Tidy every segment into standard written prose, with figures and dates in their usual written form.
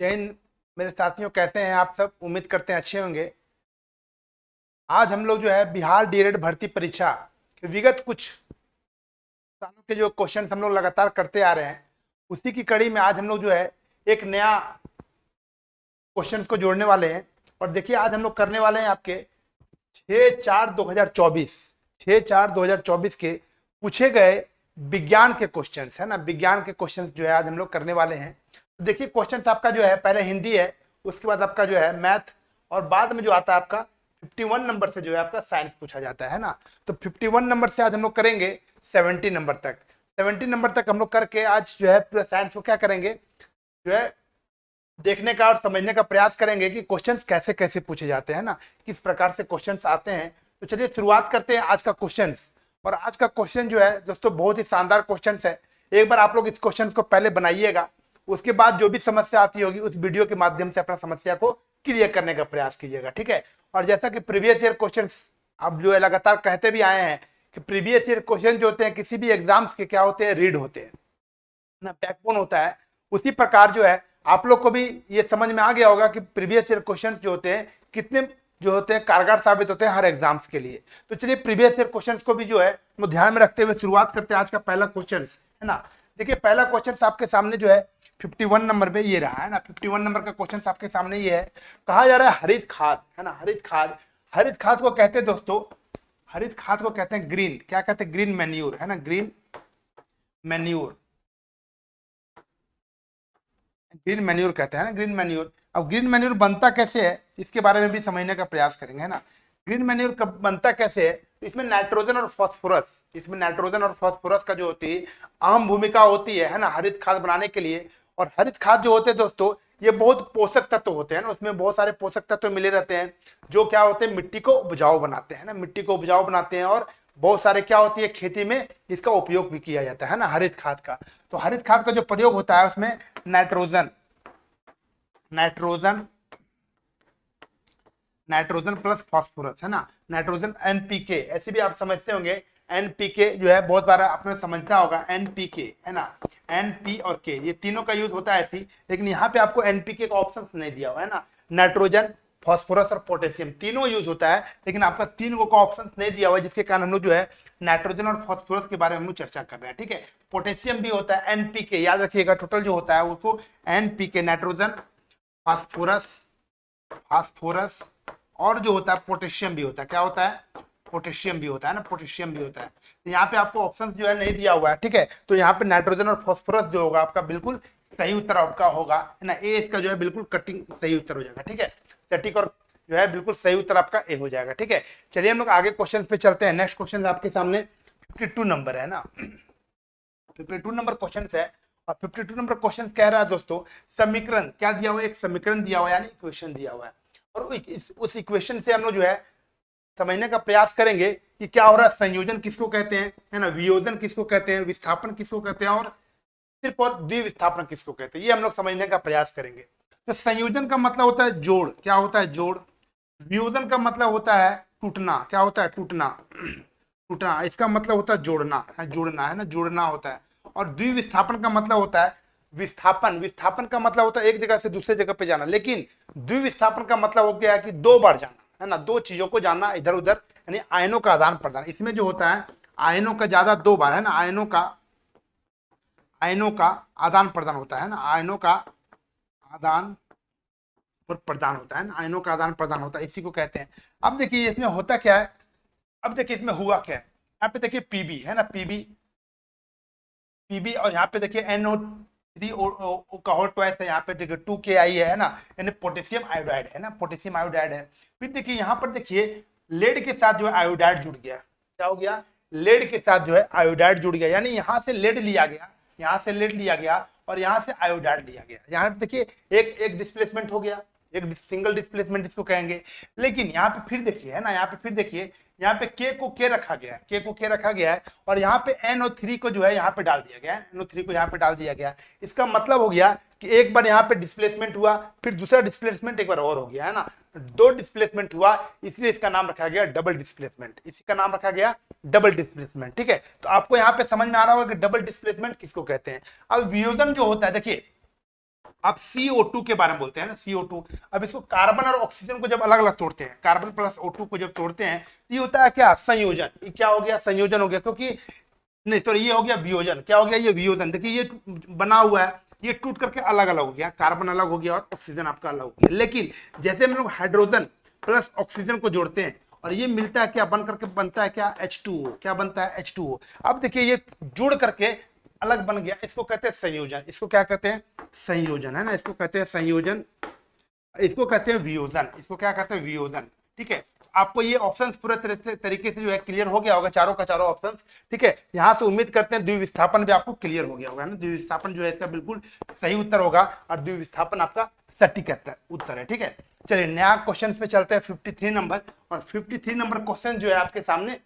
जय हिंद मेरे साथियों, कैसे हैं आप सब? उम्मीद करते हैं अच्छे होंगे। आज हम लोग जो है बिहार डीएलएड भर्ती परीक्षा के विगत कुछ सालों के जो क्वेश्चन हम लोग लगातार करते आ रहे हैं, उसी की कड़ी में आज हम लोग जो है एक नया क्वेश्चन को जोड़ने वाले हैं। और देखिए, आज हम लोग करने वाले हैं आपके 6/4/2024 6/4/2024 के पूछे गए विज्ञान के क्वेश्चंस है ना। विज्ञान के क्वेश्चंस जो है आज हम लोग करने वाले हैं। तो देखिए, क्वेश्चंस आपका जो है पहले हिंदी है, उसके बाद आपका जो है मैथ, और बाद में जो आता है आपका 51 नंबर से जो है आपका साइंस पूछा जाता है ना। तो 51 नंबर से आज हम लोग करेंगे 70 नंबर तक। 70 नंबर तक हम लोग करके आज जो है पूरा साइंस को क्या करेंगे, जो है देखने का और समझने का प्रयास करेंगे कि क्वेश्चंस कैसे कैसे पूछे जाते हैं ना, किस प्रकार से क्वेश्चंस आते हैं। तो चलिए शुरुआत करते हैं आज का क्वेश्चंस। और आज का क्वेश्चन जो है दोस्तों बहुत ही शानदार क्वेश्चंस है। एक बार आप लोग इस क्वेश्चन को पहले बनाइएगा, उसके बाद जो भी समस्या आती होगी उस वीडियो के माध्यम से अपना समस्या को क्लियर करने का प्रयास कीजिएगा, ठीक है। और जैसा कि प्रीवियस ईयर क्वेश्चंस आप जो है लगातार कहते भी आए हैं कि प्रीवियस ईयर क्वेश्चन जो होते हैं किसी भी एग्जाम्स के क्या होते हैं, रीड होते हैं ना, बैकबोन होता है। उसी प्रकार जो है आप लोग को भी ये समझ में आ गया होगा कि प्रीवियस ईयर क्वेश्चंस जो होते हैं कितने जो होते हैं कारगर साबित होते हैं हर एग्जाम्स के लिए। तो चलिए प्रीवियस ईयर क्वेश्चंस को भी जो है वो ध्यान में रखते हुए शुरुआत करते हैं आज का पहला क्वेश्चन है ना। देखिए, पहला क्वेश्चन आपके सामने जो है 51 नंबर पे ये रहा है ना। 51 नंबर का क्वेश्चन आपके सामने ये है, कहा जा रहा है हरित खाद है ना। हरित खाद को कहते हैं दोस्तों, हरित खाद को कहते हैं ग्रीन, क्या कहते हैं, ग्रीन मैन्यूर है ना, ग्रीन मैन्यूर। ग्रीन मैन्यूर कहते हैं ना, ग्रीन मैन्यूर। अब ग्रीन मैन्यूर बनता कैसे है इसके बारे में भी समझने का प्रयास करेंगे है ना। ग्रीन मैन्यूर कब बनता कैसे है, तो इसमें नाइट्रोजन और फास्फोरस, इसमें नाइट्रोजन और फास्फोरस का जो होती है अहम भूमिका होती है ना हरित खाद बनाने के लिए। और हरित खाद जो होते हैं दोस्तों ये बहुत पोषक तत्व होते हैं ना, उसमें बहुत सारे पोषक तत्व मिले रहते हैं जो क्या होते हैं, मिट्टी को उपजाऊ बनाते हैं ना, मिट्टी को उपजाऊ बनाते हैं। और बहुत सारे क्या होती है खेती में इसका उपयोग भी किया जाता है ना हरित खाद का। तो हरित खाद का जो प्रयोग होता है उसमें नाइट्रोजन नाइट्रोजन प्लस फास्फोरस है ना, नाइट्रोजन एनपीके, ऐसे भी आप समझते होंगे। एनपीके जो है बहुत बार आपने समझता होगा, एनपीके है ना, एनपी और के ये तीनों का यूज होता है ऐसी। लेकिन यहाँ पे आपको एनपीके का ऑप्शन नहीं दिया हुआ है ना। नाइट्रोजन, फास्फोरस और पोटेशियम तीनों यूज होता है, लेकिन आपका तीन को ऑप्शन नहीं दिया हुआ है, जिसके कारण हम लोग जो है नाइट्रोजन और फास्फोरस के बारे में हम लोग चर्चा कर रहे हैं, ठीक है। पोटेशियम भी होता है, एनपीके याद रखिएगा, टोटल जो होता है उसको एनपीके, नाइट्रोजन, फास्फोरस और जो होता है पोटेशियम भी होता है। क्या होता है, पोटेशियम भी होता है ना, पोटेशियम भी होता है। तो यहाँ पे आपको ऑप्शन जो है नहीं दिया हुआ है, ठीक है। तो यहाँ पे नाइट्रोजन और फास्फोरस जो होगा आपका बिल्कुल सही उत्तर आपका होगा है ना। ए इसका जो है बिल्कुल कटिंग सही उत्तर हो जाएगा, ठीक है। सटीक और जो है बिल्कुल सही उत्तर आपका ए हो जाएगा, ठीक है। चलिए हम लोग आगे क्वेश्चन पे चलते हैं। नेक्स्ट क्वेश्चन आपके सामने 52 नंबर है ना, 52 नंबर क्वेश्चन है। और 52 नंबर क्वेश्चन कह रहा है दोस्तों, समीकरण क्या दिया हुआ है, एक समीकरण दिया हुआ है यानी इक्वेशन दिया हुआ है। और उस इक्वेशन से हम लोग जो है समझने का प्रयास करेंगे कि क्या हो रहा है, संयोजन किसको कहते हैं है ना, वियोजन किसको कहते हैं, विस्थापन किसको कहते हैं, और सिर्फ और द्विविस्थापन किसको कहते हैं, ये हम लोग समझने का प्रयास करेंगे। तो संयोजन का मतलब होता है जोड़, क्या होता है, जोड़। वियोजन का मतलब होता है टूटना, क्या होता है, टूटना, टूटना। इसका मतलब होता है जोड़ना है ना, जोड़ना होता है। और द्विविस्थापन का मतलब होता है विस्थापन। विस्थापन का मतलब होता है एक जगह से दूसरे जगह पे जाना, लेकिन द्विविस्थापन का मतलब हो गया कि दो बार जाना है ना, दो चीजों को जानना इधर उधर, यानी आयनों का आदान प्रदान। इसमें जो होता है आयनों का ज्यादा दो बार है ना, आयनों का आदान प्रदान होता है ना, आयनों का आदान प्रदान होता है ना, आयनों का आदान प्रदान होता है, इसी को कहते हैं। अब देखिए इसमें होता क्या है, अब देखिए इसमें हुआ क्या है, यहाँ पे देखिए पीबी है ना, पीबी, और यहाँ पे देखिए NO3 का होल ट्वाइस है, यहाँ पे देखिए 2Ki है ना, यानी पोटेशियम आयोडाइड है ना, पोटेशियम आयोडाइड है। फिर देखिए यहाँ पर देखिए लेड के साथ जो है आयोडाइड जुड़ गया, क्या हो गया, लेड के साथ जो है आयोडाइड जुड़ गया, यानी यहाँ से लेड लिया गया, यहाँ से लेड लिया गया और यहाँ से आयोडाइड लिया गया। यहाँ पे देखिए एक डिस्प्लेसमेंट हो गया, एक सिंगल डिस्प्लेसमेंट इसको कहेंगे। लेकिन यहाँ पे फिर देखिए है ना, यहाँ पे फिर देखिए यहाँ पे के को के रखा गया है, के को के रखा गया है, और यहाँ पे NO3 को जो है यहाँ पे डाल दिया गया है, NO3 को यहाँ पे डाल दिया गया। इसका मतलब हो गया कि एक बार यहाँ पे डिस्प्लेसमेंट हुआ, फिर दूसरा डिस्प्लेसमेंट एक बार और हो गया है ना, दो डिस्प्लेसमेंट हुआ, इसलिए इसका नाम रखा गया डबल डिस्प्लेसमेंट, इसी का नाम रखा गया डबल डिस्प्लेसमेंट, ठीक है। तो आपको यहाँ पे समझ में आ रहा होगा कि डबल डिस्प्लेसमेंट किसको कहते हैं। अब वियोजन जो होता है, देखिए आप CO2 के बारे में बोलते हैं ना, CO2। अब इसको कार्बन और ऑक्सीजन को जब अलग अलग तोड़ते हैं, कार्बन प्लस O2 को जब तोड़ते हैं, ये होता है क्या, संयोजन। ये क्या हो गया, संयोजन हो गया, क्योंकि नहीं तो ये हो गया वियोजन। क्या हो गया, ये वियोजन। देखिए ये बना हुआ है, ये टूट करके अलग अलग हो गया, कार्बन अलग हो गया और ऑक्सीजन आपका अलग हो गया। लेकिन जैसे हम लोग हाइड्रोजन प्लस ऑक्सीजन को जोड़ते हैं और ये मिलता है क्या, बन करके बनता है क्या, H2O। क्या बनता है, H2O। अब देखिए ये जुड़ करके अलग बन गया, इसको कहते हैं संयोजन। इसको क्या कहते हैं, संयोजन, है ना, इसको कहते हैं संयोजन, इसको कहते हैं वियोजन। इसको क्या कहते हैं, वियोजन। ठीक है, आपको ये ऑप्शंस पूरे तरीके से जो है क्लियर हो गया होगा, चारों का चारों ऑप्शंस। ठीक है, यहां से उम्मीद करते हैं द्विविस्थापन भी आपको क्लियर हो गया होगा ना। द्विविस्थापन जो है इसका बिल्कुल सही उत्तर होगा और द्विविस्थापन आपका सटीक उत्तर है। ठीक है, चलिए नया क्वेश्चन पे चलते हैं, 53 नंबर। और 53 नंबर क्वेश्चन जो है आपके सामने,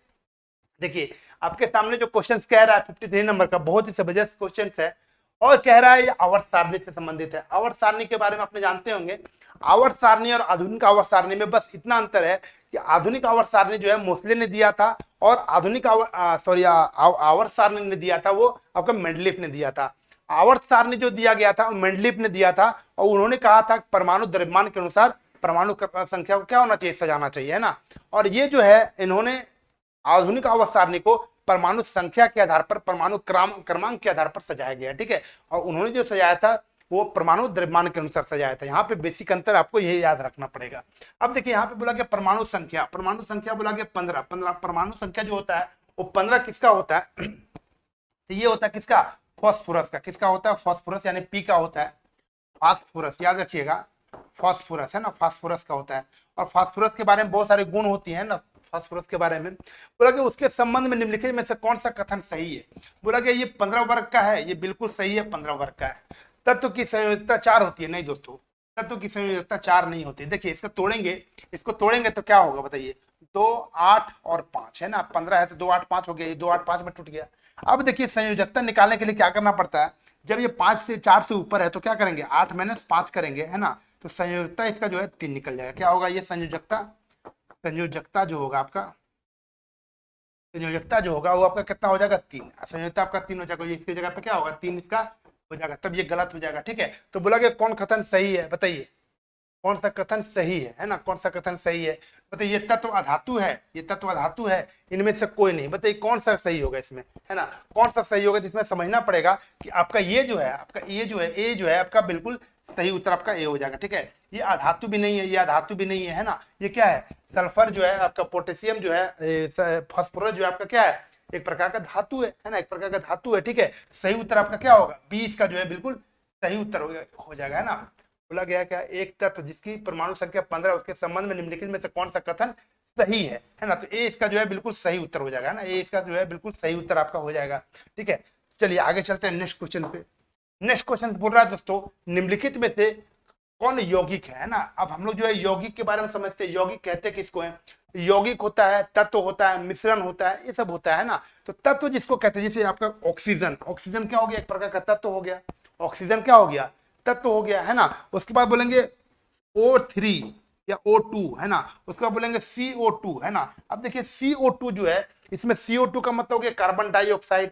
देखिए आपके सामने जो क्वेश्चन कह रहा है 53 नंबर का, बहुत ही जबरदस्त क्वेश्चन है और कह रहा है ये आवर्त सारणी से संबंधित है। आवर्त सारणी के बारे में आपने जानते होंगे, आवर्त सारणी और आधुनिक आवर्त सारणी में बस इतना अंतर है कि आधुनिक आवर्त सारणी जो है मोसले ने दिया था और आधुनिक आवर्त सारणी ने दिया था वो आपका मेंडलीफ ने दिया था। आवर्त सारणी जो दिया गया था मेंडलीफ ने दिया था और उन्होंने कहा था परमाणु द्रव्यमान के अनुसार परमाणु संख्या को क्या होना चाहिए, सजाना चाहिए, है ना। और ये जो है इन्होंने आधुनिक आवर्त सारणी को परमाणु संख्या के आधार पर, परमाणु क्रमांक के आधार पर सजाया गया। ठीक है, और उन्होंने जो सजाया था वो परमाणु द्रव्यमान के अनुसार सजाया था। यहाँ पे बेसिक अंतर आपको यही याद रखना पड़ेगा। अब देखिए यहाँ पे बोला गया परमाणु संख्या, परमाणु संख्या बोला गया 15 परमाणु संख्या जो होता है वो 15 किसका होता है, तो ये होता है किसका, फास्फोरस का। किसका होता है, फास्फोरस, यानी पी का होता है, फास्फोरस, याद रखिएगा, फास्फोरस, है ना, फास्फोरस का होता है। और फास्फोरस के बारे में बहुत सारे गुण होती है ना फास्फोरस के बारे में। बोला कि उसके संबंध में निम्नलिखित में से कौन सा कथन सही है। बोला कि ये 15 वर्ग का है, ये बिल्कुल सही है, 15 वर्ग का है। तत्व की संयोजकता 4 होती है, नहीं दोस्तों, तत्व की संयोजकता 4 नहीं होती। देखिए इसको तोड़ेंगे तो क्या होगा बताइए, 2 8 और 5, है ना, 15 है तो 2 8 5 हो गया, ये 2 8 5 में टूट गया। अब देखिए संयोजकता निकालने के लिए क्या करना पड़ता है, जब ये 5 से 4 से ऊपर है तो क्या करेंगे, 8 - 5 करेंगे, है ना, तो संयोजकता इसका जो है 3 निकल जाएगा। क्या होगा, ये संयोजकता जो होगा आपका, संयोजकता जो होगा वो आपका कितना हो जाएगा, 3। संयोजकता आपका 3 हो जाएगा, इसकी जगह पे क्या होगा, 3 इसका हो जाएगा, तब ये गलत हो जाएगा। ठीक है, तो बोला कि कौन कथन सही है, बताइए कौन सा कथन सही है ना, कौन सा कथन सही है, बताइए। ये तत्व अधातु है, ये तत्व अधातु है, इनमें से कोई नहीं, बताइए कौन सा सही होगा इसमें, है ना, कौन सा सही होगा, जिसमें समझना पड़ेगा कि आपका ये जो है, आपका ये जो है, ए जो है आपका बिल्कुल सही उत्तर आपका ए हो जाएगा। ठीक है, ये अधातु भी नहीं है, ये अधातु भी नहीं है ना, ये क्या है, सल्फर जो है आपका, पोटेशियम जो है, फास्फोरस जो है आपका क्या है, एक प्रकार का धातु है ना, एक प्रकार का धातु है। ठीक है, सही उत्तर आपका क्या होगा, 20 का जो है बिल्कुल सही उत्तर हो जाएगा, है ना। बोला गया क्या, एक तत्व जिसकी परमाणु संख्या 15 उसके संबंध में निम्नलिखित में से कौन सा कथन सही है ना, तो ए इसका जो है बिल्कुल सही उत्तर हो जाएगा, है ना, ए इसका जो है बिल्कुल सही उत्तर आपका हो जाएगा। ठीक है, चलिए आगे चलते हैं नेक्स्ट क्वेश्चन पे। नेक्स्ट क्वेश्चन बोल रहा है दोस्तों, निम्नलिखित में से कौन यौगिक है ना। अब हम लोग जो है यौगिक के बारे में समझते हैं, यौगिक कहते हैं किसको है, यौगिक होता है, तत्व होता है, मिश्रण होता है, ये सब होता है ना। तो तत्व जिसको कहते हैं, जैसे आपका ऑक्सीजन, ऑक्सीजन क्या हो गया, एक प्रकार का तत्व हो गया, ऑक्सीजन क्या हो गया, तत्व हो गया, है ना। उसके बाद बोलेंगे O3 या O2, है ना, उसके बाद बोलेंगे CO2, है ना। अब देखिए CO2 जो है, इसमें CO2 का मतलब हो गया कार्बन डाइऑक्साइड।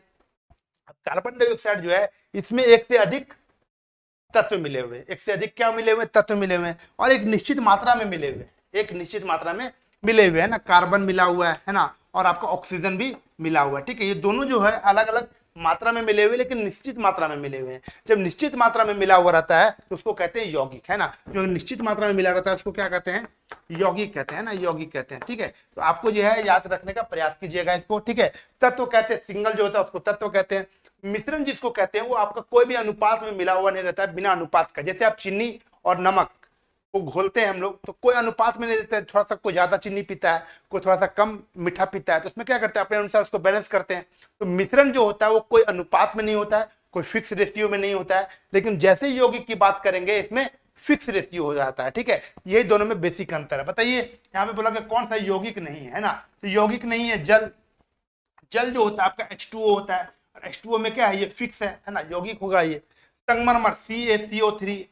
कार्बन डाइऑक्साइड जो है इसमें एक से अधिक तत्व मिले हुए, एक से अधिक क्या मिले हुए, तत्व मिले हुए, और एक निश्चित मात्रा में मिले हुए, एक निश्चित मात्रा में मिले हुए, है ना, कार्बन मिला हुआ है ना, और आपका ऑक्सीजन भी मिला हुआ है। ठीक है, ये दोनों जो है अलग अलग मात्रा में मिले हुए, लेकिन निश्चित मात्रा में मिले हुए हैं। जब निश्चित मात्रा में मिला हुआ रहता है तो उसको कहते हैं यौगिक, है ना, जो निश्चित मात्रा में मिला रहता है उसको क्या कहते हैं, यौगिक कहते हैं ना, यौगिक कहते हैं। ठीक है, तो आपको जो है याद रखने का प्रयास कीजिएगा इसको। ठीक है, तत्व कहते हैं, सिंगल जो होता है उसको तत्व कहते हैं। मिश्रण जिसको कहते हैं वो आपका कोई भी अनुपात में मिला हुआ नहीं रहता है, बिना अनुपात का। जैसे आप चीनी और नमक को घोलते हैं हम लोग, तो कोई अनुपात में नहीं देते हैं, थोड़ा सा कोई ज्यादा चीनी पीता है, कोई थोड़ा सा कम मीठा पीता है, तो उसमें क्या करते हैं, अपने अनुसार उसको बैलेंस करते हैं। तो मिश्रण जो होता है वो कोई अनुपात में नहीं होता है, कोई फिक्स रेशियो में नहीं होता है, लेकिन जैसे ही यौगिक की बात करेंगे इसमें फिक्स रेशियो हो जाता है। ठीक है, यही दोनों में बेसिक अंतर है। बताइए यहाँ पे बोला कि कौन सा यौगिक नहीं है ना, तो यौगिक नहीं है जल। जल जो होता है आपका H2O होता है, और H2O में क्या है, ये फिक्स है ना, यौगिक होगा ये। संगमरमर CaCO3,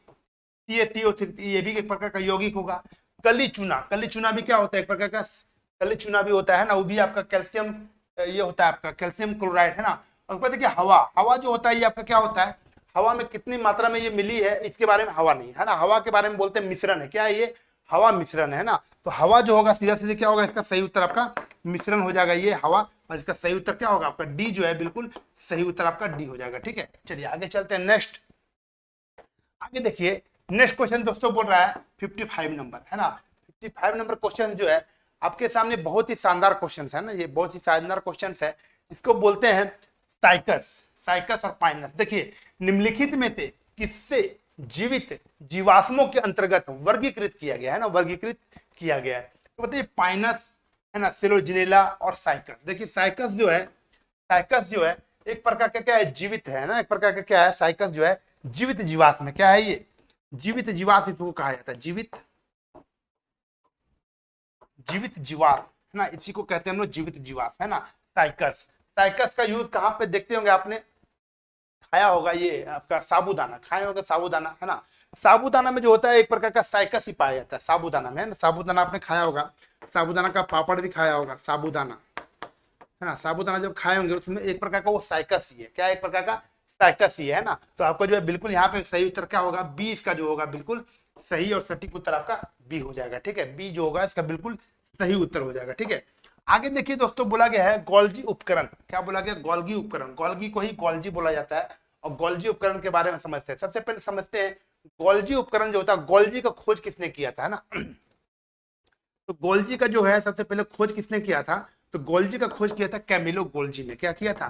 ये भी एक प्रकार का यौगिक होगा। कली चूना, कली चूना भी क्या होता है, एक प्रकार का कली चूना भी होता है ना, वो भी आपका कैल्शियम, ये होता है आपका कैल्शियम क्लोराइड, है ना। और देखिए हवा, हवा जो होता है ये आपका क्या होता है, हवा में कितनी मात्रा में ये मिली है इसके बारे में हवा नहीं है ना, हवा के बारे में बोलते हैं मिश्रण है। क्या है ये? हवा मिश्रण है ना। तो हवा जो होगा सीधा सीधे क्या होगा, इसका सही उत्तर आपका मिश्रण हो जाएगा ये हवा, और इसका सही उत्तर क्या होगा आपका डी जो है, बिल्कुल सही उत्तर आपका डी हो जाएगा। ठीक है, चलिए आगे चलते हैं। नेक्स्ट आगे देखिए, नेक्स्ट क्वेश्चन दोस्तों बोल रहा है 55 नंबर है ना। 55 नंबर क्वेश्चन जो है आपके सामने बहुत ही शानदार क्वेश्चन है ना, ये बहुत ही शानदार क्वेश्चन है। इसको बोलते हैं साइकस, साइकस और पाइनस। देखिए, निम्नलिखित में से किससे जीवित जीवाश्मों के अंतर्गत वर्गीकृत किया गया है ना, वर्गीकृत किया गया है। तो बताइए पाइनस है ना, सेलोजिनेला और साइकस। देखिए साइकस जो है, साइकस जो है एक प्रकार का क्या है, जीवित है ना, एक प्रकार का क्या है, साइकस जो है जीवित जीवाश्म है। क्या है ये? जीवित जीवाश्म इसको कहा जाता है, जीवित जीवित जीवाश्म है ना, इसी को कहते हैं हम लोग जीवित जीवाश्म है ना, साइकस। साइकस का यूज कहां पे देखते होंगे आपने, खाया होगा ये आपका साबूदाना, खाया होगा साबूदाना है ना। साबूदाना में जो होता है एक प्रकार का साइकस ही पाया जाता है साबूदाना में, है ना। साबूदाना आपने खाया होगा, साबूदाना का पापड़ भी खाया होगा, साबूदाना है ना। साबूदाना जब खाए होंगे उसमें एक प्रकार का वो साइकस ही है। क्या एक प्रकार का साइकस ही है ना। तो आपको जो है बिल्कुल यहाँ पे सही उत्तर क्या होगा, बी इसका जो होगा बिल्कुल सही और सटीक उत्तर आपका बी हो जाएगा। ठीक है, बी जो होगा इसका बिल्कुल सही उत्तर हो जाएगा। ठीक है, आगे देखिए दोस्तों, बोला गया है गोल्जी उपकरण। क्या बोला गया? गोल्गी उपकरण। गोल्गी को ही गोल्जी बोला जाता है, और गोल्जी उपकरण के बारे में समझते हैं। सबसे पहले समझते हैं गोल्जी उपकरण जो होता है, गोल्जी का खोज किसने किया था, है ना। तो गोल्जी का जो है सबसे पहले खोज किसने किया था, तो गोल्जी का खोज किया था कैमिलो गोल्जी ने। क्या किया था?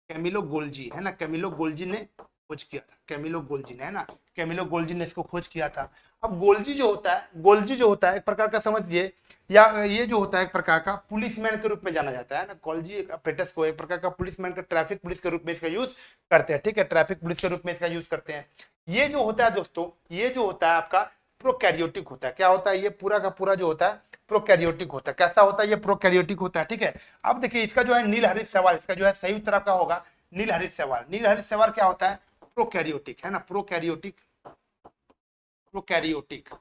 कैमिलो गोल्जी है ना, कैमिलो गोल्जी ने खोज किया था, कैमिलो गोल्जी ने है ना, कैमिलो गोल्जी ने इसको खोज किया था। अब गोल्जी जो होता है, गोल्जी जो होता है एक प्रकार का समझिए, या ये जो होता है एक प्रकार का पुलिसमैन के रूप में जाना जाता है ना। गोल्जी अपेरेटस को एक प्रकार का पुलिसमैन का, ट्रैफिक पुलिस के रूप में इसका यूज करते हैं। ठीक है, ट्रैफिक पुलिस के रूप में इसका यूज करते हैं। ये जो होता है दोस्तों, ये जो होता है आपका प्रोकैरियोटिक होता है। क्या होता है? ये पूरा का पूरा जो होता है प्रोकैरियोटिक होता है। कैसा होता है? ये प्रोकैरियोटिक होता है। ठीक है, अब देखिए इसका जो है नील हरित शैवाल, इसका जो है सही उत्तर आपका होगा नील हरित शैवाल। नील हरित शैवाल क्या होता है? प्रोकैरियोटिक है ना, प्रोकैरियोटिक, प्रोकैरियोटिक है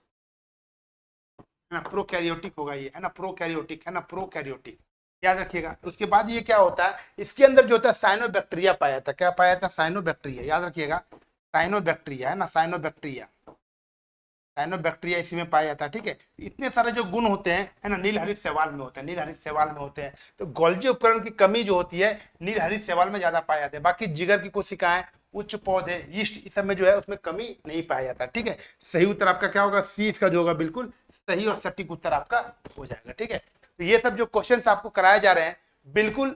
ना, प्रोकैरियोटिक होगा ये है ना, प्रोकैरियोटिक है ना, प्रोकैरियोटिक याद रखिएगा। उसके बाद ये क्या होता है, इसके अंदर जो होता है साइनोबैक्टीरिया पाया जाता है। क्या पाया जाता है? साइनोबैक्टीरिया, याद रखिएगा, साइनोबैक्टीरिया है ना, साइनोबैक्टीरिया, साइनोबैक्टीरिया इसी में पाया जाता है। ठीक है, इतने सारे जो गुण होते हैं है ना, नील हरित शैवाल में होते हैं, नील हरित शैवाल में होते हैं। तो गोल्जी उपकरण की कमी जो होती है नील हरित शैवाल में ज्यादा पाया जाता है। बाकी जिगर की कोशिकाएं, उच्च पौधे, यीस्ट, इस सब में जो है उसमें कमी नहीं पाया जाता। ठीक है, सही उत्तर आपका क्या होगा? सी इसका जो होगा बिल्कुल सही और सटीक उत्तर आपका हो जाएगा। ठीक है, तो ये सब जो क्वेश्चन आपको कराए जा रहे हैं बिल्कुल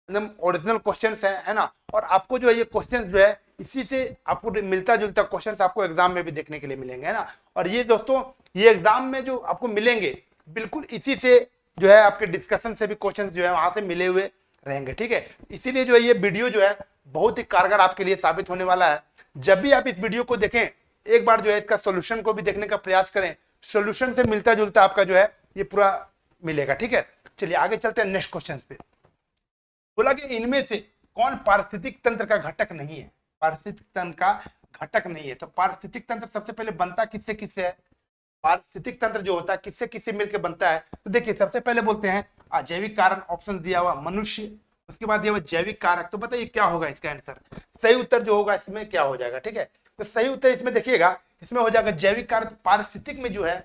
एकदम ओरिजिनल क्वेश्चन है ना। और आपको जो है ये क्वेश्चन जो है इसी से आपको मिलता जुलता क्वेश्चन आपको एग्जाम में भी देखने के लिए मिलेंगे, है ना। और ये दोस्तों ये एग्जाम में जो आपको मिलेंगे बिल्कुल इसी से जो है आपके डिस्कशन से भी क्वेश्चन जो है वहां से मिले हुए रहेंगे। ठीक है, इसीलिए जो है ये वीडियो जो है बहुत ही कारगर आपके लिए साबित होने वाला है। जब भी आप इस वीडियो को देखें एक बार जो है इसका सोल्यूशन को भी देखने का प्रयास करें, सोल्यूशन से मिलता जुलता आपका जो है ये पूरा मिलेगा। ठीक है, चलिए आगे चलते हैं नेक्स्ट क्वेश्चन पे। बोला कि इनमें से कौन पारिस्थितिक तंत्र का घटक नहीं है, पारिस्थितिक तंत्र का घटक नहीं है। तो पारिस्थितिक तंत्र सबसे पहले बनता किससे किससे है, पारिस्थितिक तंत्र जो होता है किससे किससे मिलकर बनता है। तो देखिए सबसे पहले बोलते हैं अजैविक कारण, ऑप्शन दिया हुआ मनुष्य, उसके बाद दिया हुआ जैविक कारक। तो बताइए क्या होगा इसका आंसर, सही उत्तर जो होगा इसमें क्या हो जाएगा। ठीक है, तो सही उत्तर इसमें देखिएगा, इसमें हो जाएगा जैविक कारक। पारिस्थितिक में जो है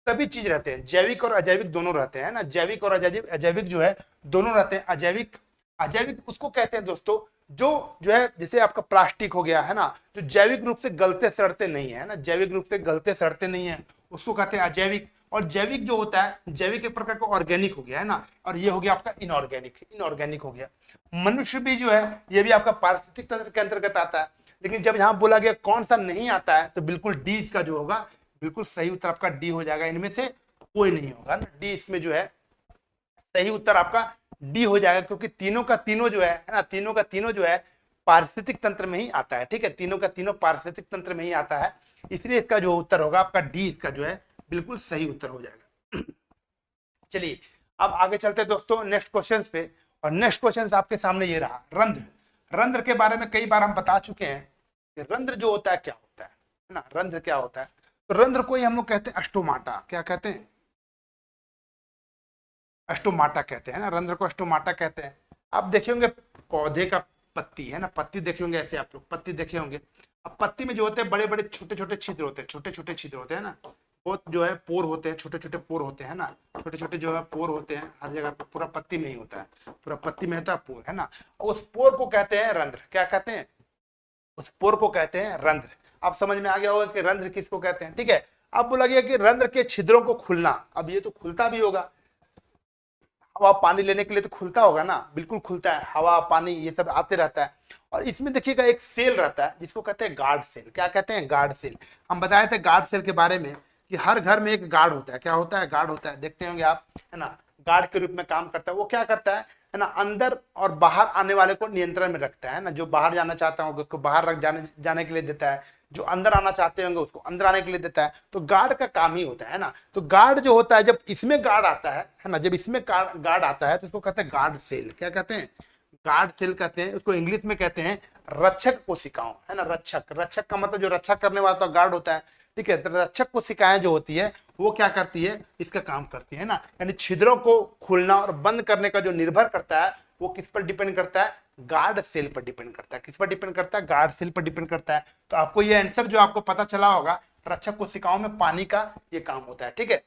सभी चीज रहते हैं, जैविक और अजैविक दोनों रहते हैं ना, जैविक और अजैविक जो है दोनों रहते हैं। अजैविक, अजैविक उसको कहते हैं दोस्तों जो है जैसे आपका प्लास्टिक हो गया है ना, जो जैविक रूप से गलते सड़ते नहीं है ना, जैविक रूप से गलते सड़ते नहीं है उसको कहते हैं अजैविक। और जैविक जो होता है, जैविक एक प्रकार का ऑर्गेनिक हो गया है ना, और ये हो गया आपका इनऑर्गेनिक, इनऑर्गेनिक हो गया। मनुष्य भी जो है ये भी आपका पारिस्थितिक तंत्र के अंतर्गत आता है। लेकिन जब यहाँ बोला गया कौन सा नहीं आता है, तो बिल्कुल डी इसका जो होगा बिल्कुल सही उत्तर आपका डी हो जाएगा, इनमें से कोई नहीं होगा ना, डी इसमें जो है सही उत्तर आपका डी हो जाएगा, क्योंकि तीनों का तीनों जो है ना, तीनों का तीनों जो है पारिस्थितिक तंत्र में ही आता है। ठीक है, तीनों का तीनों पारिस्थितिक तंत्र में ही आता है, इसलिए इसका जो उत्तर होगा आपका डी इसका जो है बिल्कुल सही उत्तर हो जाएगा। चलिए अब आगे चलते हैं दोस्तों नेक्स्ट क्वेश्चन पे, और नेक्स्ट क्वेश्चन आपके सामने ये रहा, रंध्र। रंध्र के बारे में कई बार हम बता चुके हैं कि रंध्र जो होता है क्या होता है ना, रंध्र क्या होता है। तो रंध्र को ही हम लोग कहते हैं अस्टोमाटा। क्या कहते हैं? अस्टोमाटा कहते हैं ना, रंध्र को अस्टोमाटा कहते हैं। आप देखेंगे पौधे का पत्ती है ना, पत्ती देखे होंगे ऐसे आप लोग, पत्ती देखे होंगे। अब पत्ती में जो होते हैं बड़े बड़े छोटे छोटे छिद्र होते हैं, छोटे छोटे छिद्र होते हैं ना, बहुत जो है पोर होते हैं, छोटे छोटे पोर होते हैं ना, छोटे छोटे जो है पोर होते हैं हर जगह पे, पूरा पत्ती में ही होता है, पूरा पत्ती में होता है पोर, है ना। उस पोर को कहते हैं रंध्र। क्या कहते हैं? उस पोर को कहते हैं रंध्र। अब समझ में आ गया होगा कि रंध्र किसको कहते हैं, ठीक है। अब बोला गया कि रंध्र के छिद्रों को खुलना, अब ये तो खुलता भी होगा, हवा पानी लेने के लिए तो खुलता होगा ना, बिल्कुल खुलता है, हवा पानी ये सब आते रहता है। और इसमें देखिएगा एक सेल रहता है जिसको कहते हैं गार्ड सेल। क्या कहते हैं? Guard cell. हम बताए थे गार्ड सेल के बारे में कि हर घर में एक गार्ड होता है। क्या होता है? गार्ड होता है, देखते होंगे आप, है ना। गार्ड के रूप में काम करता है। वो क्या करता है ना, अंदर और बाहर आने वाले को नियंत्रण में रखता है ना। जो बाहर जाना चाहता होगा उसको बाहर रख जाने के लिए देता है, जो अंदर आना चाहते होंगे उसको अंदर आने के लिए देता है। तो गार्ड का काम ही होता है ना। तो गार्ड जो होता है, जब इसमें गार्ड आता है ना, जब इसमें गार्ड आता है तो उसको कहते हैं गार्ड सेल। क्या कहते हैं? गार्ड सेल कहते हैं उसको। इंग्लिश में कहते हैं रक्षक कोशिकाओं, है ना। रक्षक, रक्षक का मतलब जो रक्षा करने वाला तो गार्ड होता है, ठीक है। तो रक्षक कोशिकाएं जो होती है वो क्या करती है, इसका काम करती है ना। यानी छिद्रों को खुलना और बंद करने का जो निर्भर करता है वो किस पर डिपेंड करता है? गार्ड सेल पर डिपेंड करता है। किस पर डिपेंड करता है? गार्ड सेल पर डिपेंड करता है। तो आपको ये आंसर जो आपको पता चला होगा, रक्षक कोशिकाओं में पानी का ये काम होता है, ठीक है।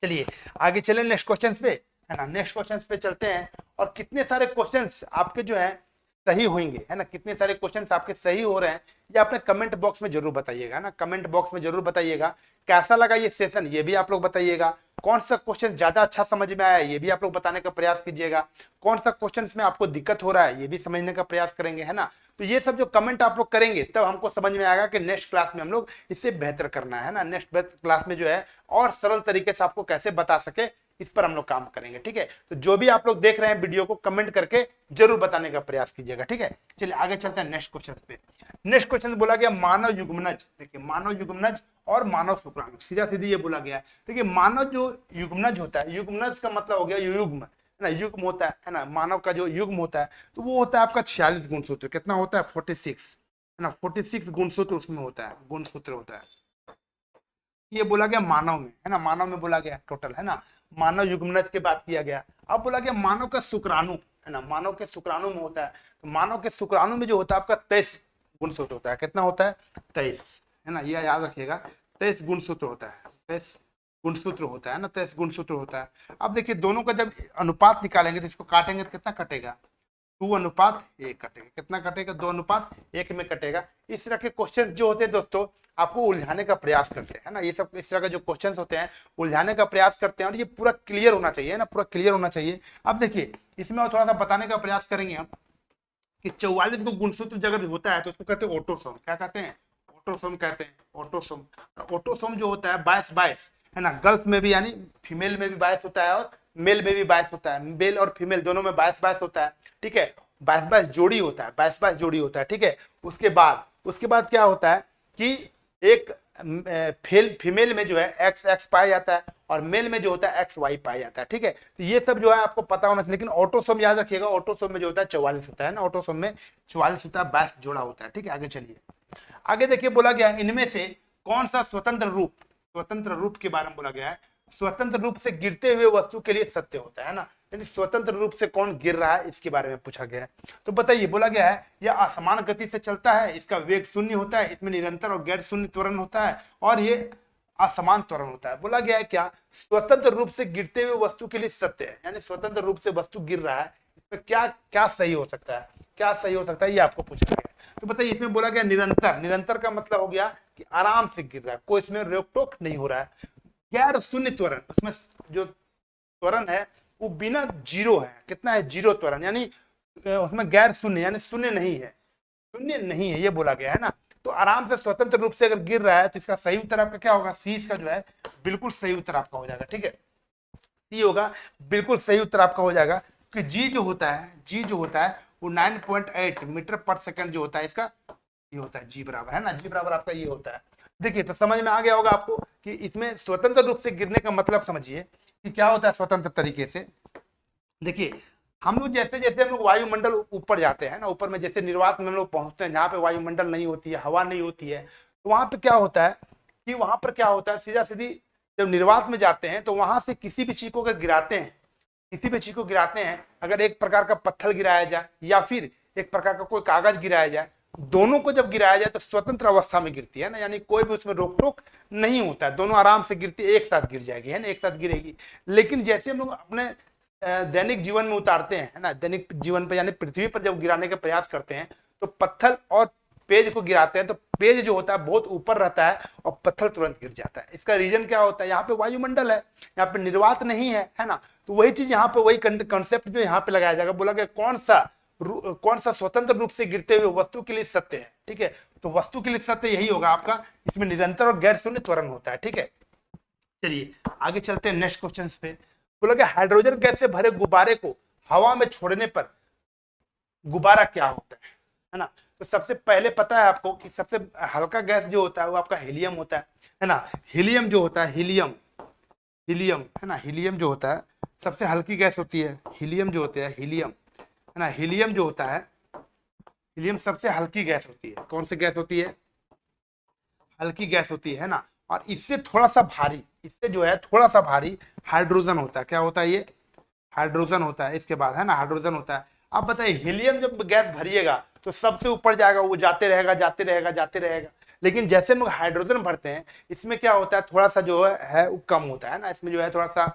चलिए आगे चले नेक्स्ट क्वेश्चन पे, है ना। नेक्स्ट क्वेश्चन पे चलते हैं। और कितने सारे क्वेश्चंस आपके जो है सही होंगे, है ना, कितने सारे क्वेश्चंस आपके सही हो रहे हैं ये आपने कमेंट बॉक्स में जरूर बताइएगा ना। कमेंट बॉक्स में जरूर बताइएगा कैसा लगा ये सेशन, ये भी आप लोग बताइएगा। कौन सा क्वेश्चन ज्यादा अच्छा समझ में आया ये भी आप लोग बताने का प्रयास कीजिएगा। कौन सा क्वेश्चन में आपको दिक्कत हो रहा है ये भी समझने का प्रयास करेंगे, है ना। तो ये सब जो कमेंट आप लोग करेंगे तब हमको समझ में आएगा कि नेक्स्ट क्लास में हम लोग इससे बेहतर करना है ना। नेक्स्ट क्लास में जो है और सरल तरीके से आपको कैसे बता सके इस पर हम लोग काम करेंगे, ठीक है। तो जो भी आप लोग देख रहे हैं वीडियो को कमेंट करके जरूर बताने का प्रयास कीजिएगा, ठीक है। चलिए आगे चलते हैं नेक्स्ट क्वेश्चन पे। नेक्स्ट क्वेश्चन बोला गया मानव युग्मनज। देखिए मानव युग्मनज और मानव शुक्राणु, सीधा सीधी ये बोला गया है। देखिए मानव जो युग्मनज होता है, युग्मनज का मतलब हो गया युग्म, है ना। युग्म होता है ना, मानव का जो युग्म होता है तो वो होता है आपका 46 गुणसूत्र। कितना होता है? 46, है ना। 46 गुणसूत्र उसमें होता है, गुणसूत्र होता है। ये बोला गया मानव में, है ना, मानव में बोला गया टोटल, है ना। मानव युग्मनज की बात किया गया। अब बोला गया मानव का शुक्राणु, है ना, मानव के शुक्राणु में होता है। तो मानव के शुक्राणु में जो होता है आपका 23 गुणसूत्र होता है। कितना होता है? 23, है ना, ये याद रखिएगा। 23 गुणसूत्र होता है, 23 गुणसूत्र होता है ना, 23 गुणसूत्र होता है। अब देखिए दोनों का जब अनुपात निकालेंगे तो इसको काटेंगे तो कितना कटेगा? 2:1 कटेगा। कितना कटेगा? 2:1 में कटेगा। इस तरह के क्वेश्चन जो होते हैं दोस्तों आपको उलझाने का प्रयास करते हैं, है ना। ये सब इस तरह के जो क्वेश्चन होते हैं उलझाने का प्रयास करते हैं और ये पूरा क्लियर होना चाहिए, है ना, पूरा क्लियर होना चाहिए। अब देखिए इसमें और थोड़ा सा बताने का प्रयास करेंगे हम कि 44 को गुणसूत्र जगह होता है तो उसको कहते हैं ऑटोसोम। क्या कहते हैं? ऑटोसोम कहते हैं, ऑटोसोम। ऑटोसोम जो होता है 22, है ना। गर्ल्स में भी यानी फीमेल में भी 22 होता है और मेल में भी 22 होता है। मेल और फीमेल दोनों में 22 होता है, ठीक है। 22 जोड़ी होता है, 22 जोड़ी होता है, ठीक है। उसके बाद क्या होता है कि एक फीमेल में जो है XX पाया जाता है और मेल में जो होता है XY पाया जाता है, ठीक है। तो ये सब जो है आपको पता होना चाहिए। लेकिन ऑटोसोम याद रखिएगा, ऑटोसोम में जो होता है 44 होता है ना, ऑटोसोम में 44 होता है, 22 जोड़ा होता है, ठीक है। आगे चलिए, आगे देखिए बोला गया इनमें से कौन सा स्वतंत्र रूप के बारे में बोला गया है। स्वतंत्र रूप से गिरते हुए वस्तु के लिए सत्य होता है ना, यानी स्वतंत्र रूप से कौन गिर रहा है इसके बारे में पूछा गया है। तो बताइए, बोला गया है यह असमान गति से चलता है, इसका वेग शून्य होता है, इसमें निरंतर और गैर शून्य त्वरण होता है और ये असमान त्वरण होता है। बोला गया है क्या स्वतंत्र रूप से गिरते हुए वस्तु के लिए सत्य है, यानी स्वतंत्र रूप से वस्तु गिर रहा है, इसमें क्या क्या सही हो सकता है, क्या सही हो सकता है, ये आपको पूछा गया है। तो बताइए इसमें बोला गया निरंतर का मतलब हो गया कि आराम से गिर रहा है, कोई इसमें रोक टोक नहीं हो रहा है। गैर शून्य त्वरण, उसमें जो त्वरण है वो बिना जीरो है। कितना है? जीरो त्वरण, यानी उसमें गैर शून्य यानी शून्य नहीं है, ये बोला गया है ना। तो आराम से स्वतंत्र रूप से अगर गिर रहा है तो इसका सही उत्तर आपका क्या होगा? सी इसका जो है बिल्कुल सही उत्तर आपका हो जाएगा, ठीक है। सी होगा बिल्कुल सही उत्तर आपका हो जाएगा कि जी जो होता है वो 9.8 मीटर पर सेकंड जो होता है इसका ये होता है, जी बराबर, है ना, जी बराबर आपका ये होता है। देखिए तो समझ में आ गया होगा आपको कि इसमें स्वतंत्र रूप से गिरने का मतलब समझिए कि क्या होता है स्वतंत्र तरीके से। देखिए हम लोग जैसे जैसे हम लोग वायुमंडल ऊपर जाते हैं ना, ऊपर में जैसे निर्वात में हम लोग पहुंचते हैं जहाँ पे वायुमंडल नहीं होती है, हवा नहीं होती है, तो वहां पे क्या होता है कि वहां पर क्या होता है सीधा सीधी जब निर्वात में जाते हैं तो वहां से किसी भी चीज को अगर गिराते हैं, अगर एक प्रकार का पत्थर गिराया जाए या फिर एक प्रकार का कोई कागज गिराया जाए, दोनों को जब गिराया जाए तो स्वतंत्र अवस्था में गिरती है ना, यानी कोई भी उसमें रोक टोक नहीं होता है, दोनों आराम से गिरती है, एक साथ गिर जाएगी है ना, एक साथ गिरेगी। लेकिन जैसे हम लोग अपने दैनिक जीवन में उतारते हैं है ना, दैनिक जीवन पर यानी पृथ्वी पर जब गिराने का प्रयास करते हैं तो पत्थर और पेज को गिराते हैं तो पेज जो होता है बहुत ऊपर रहता है और पत्थर तुरंत गिर जाता है। इसका रीजन क्या होता है, यहाँ पे वायुमंडल है, यहाँ पे निर्वात नहीं है ना। तो वही चीज यहाँ पे, वही कंसेप्ट जो यहाँ पे लगाया जाएगा, बोला गया कौन सा स्वतंत्र रूप से गिरते हुए वस्तु के लिए सत्य है। ठीक है, तो वस्तु के लिए सत्य यही होगा आपका, इसमें निरंतर और गैर शून्य त्वरण होता है। ठीक है, चलिए आगे चलते हैं नेक्स्ट क्वेश्चन पे। बोला गया हाइड्रोजन गैस से भरे गुब्बारे को हवा में छोड़ने पर गुब्बारा क्या होता है ना। तो सबसे पहले पता है आपको कि सबसे हल्का गैस जो होता है वो आपका हीलियम होता है ना। हीलियम जो होता है, हीलियम है ना, हीलियम जो होता है सबसे हल्की गैस होती है। हीलियम जो होता है, हीलियम है ना, हीलियम जो होता है, हीलियम सबसे हल्की गैस होती है। कौन सी गैस होती है, हल्की गैस होती है ना। और इससे थोड़ा सा भारी, इससे जो है थोड़ा सा भारी हाइड्रोजन होता है। क्या होता है ये, हाइड्रोजन होता है। इसके बाद है ना हाइड्रोजन होता है। अब बताइए हीलियम जब गैस भरिएगा तो सबसे ऊपर जाएगा, वो जाते रहेगा जाते रहेगा जाते रहेगा। लेकिन जैसे हम लोग हाइड्रोजन भरते हैं इसमें क्या होता है, थोड़ा सा जो है वो कम होता है ना। इसमें जो है थोड़ा सा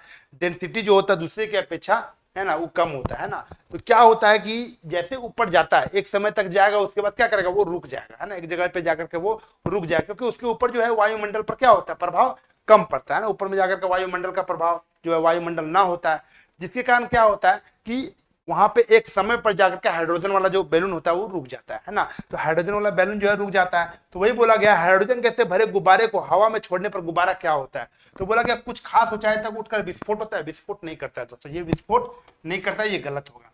डेंसिटी जो होता है दूसरे की अपेक्षा है ना वो कम होता है ना। तो क्या होता है कि जैसे ऊपर जाता है एक समय तक जाएगा, उसके बाद क्या करेगा, वो रुक जाएगा है ना, एक जगह पे जाकर के वो रुक जाएगा, क्योंकि उसके ऊपर जो है वायुमंडल पर क्या होता है, प्रभाव कम पड़ता है ना। ऊपर में जाकर के वायुमंडल का प्रभाव जो है वायुमंडल ना होता है, जिसके कारण क्या होता है कि वहां पे एक समय पर जाकर के हाइड्रोजन वाला जो बैलून होता है वो रुक जाता है ना। तो हाइड्रोजन वाला बैलून जो है रुक जाता है। तो वही बोला गया हाइड्रोजन गैस से भरे गुब्बारे को हवा में छोड़ने पर गुब्बारा क्या होता है। तो बोला गया कुछ खास ऊंचाई तक उठकर विस्फोट होता है। विस्फोट नहीं करता है दोस्तों, ये विस्फोट नहीं करता है, ये गलत होगा।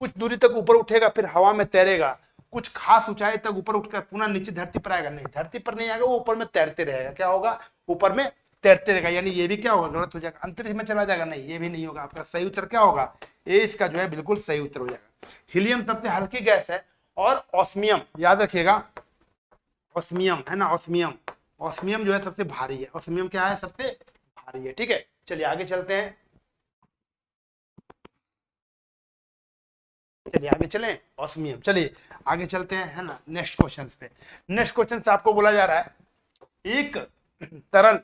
कुछ दूरी तक ऊपर उठेगा फिर हवा में तैरेगा, कुछ खास ऊंचाई तक ऊपर उठकर पुनः नीचे धरती पर आएगा, नहीं धरती पर नहीं आएगा, वो ऊपर में तैरते रहेगा। क्या होगा, ऊपर में तैरते रहेगा, यानी ये भी क्या होगा, गलत हो जाएगा। अंतरिक्ष में चला जाएगा, नहीं ये भी नहीं होगा। आपका सही उत्तर क्या होगा, ए इसका जो है बिल्कुल सही उत्तर हो जाएगा। हीलियम सबसे हल्की गैस है। और ऑस्मियम याद रखिएगा, ऑस्मियम है ना, ऑस्मियम, ऑस्मियम जो है सबसे भारी है। ऑस्मियम क्या है, सबसे भारी है। ठीक है, चलिए आगे चलते हैं, चलिए आगे चलें, ऑस्मियम। चलिए आगे चलते हैं है ना नेक्स्ट क्वेश्चन पे। नेक्स्ट क्वेश्चन से आपको बोला जा रहा है एक तरल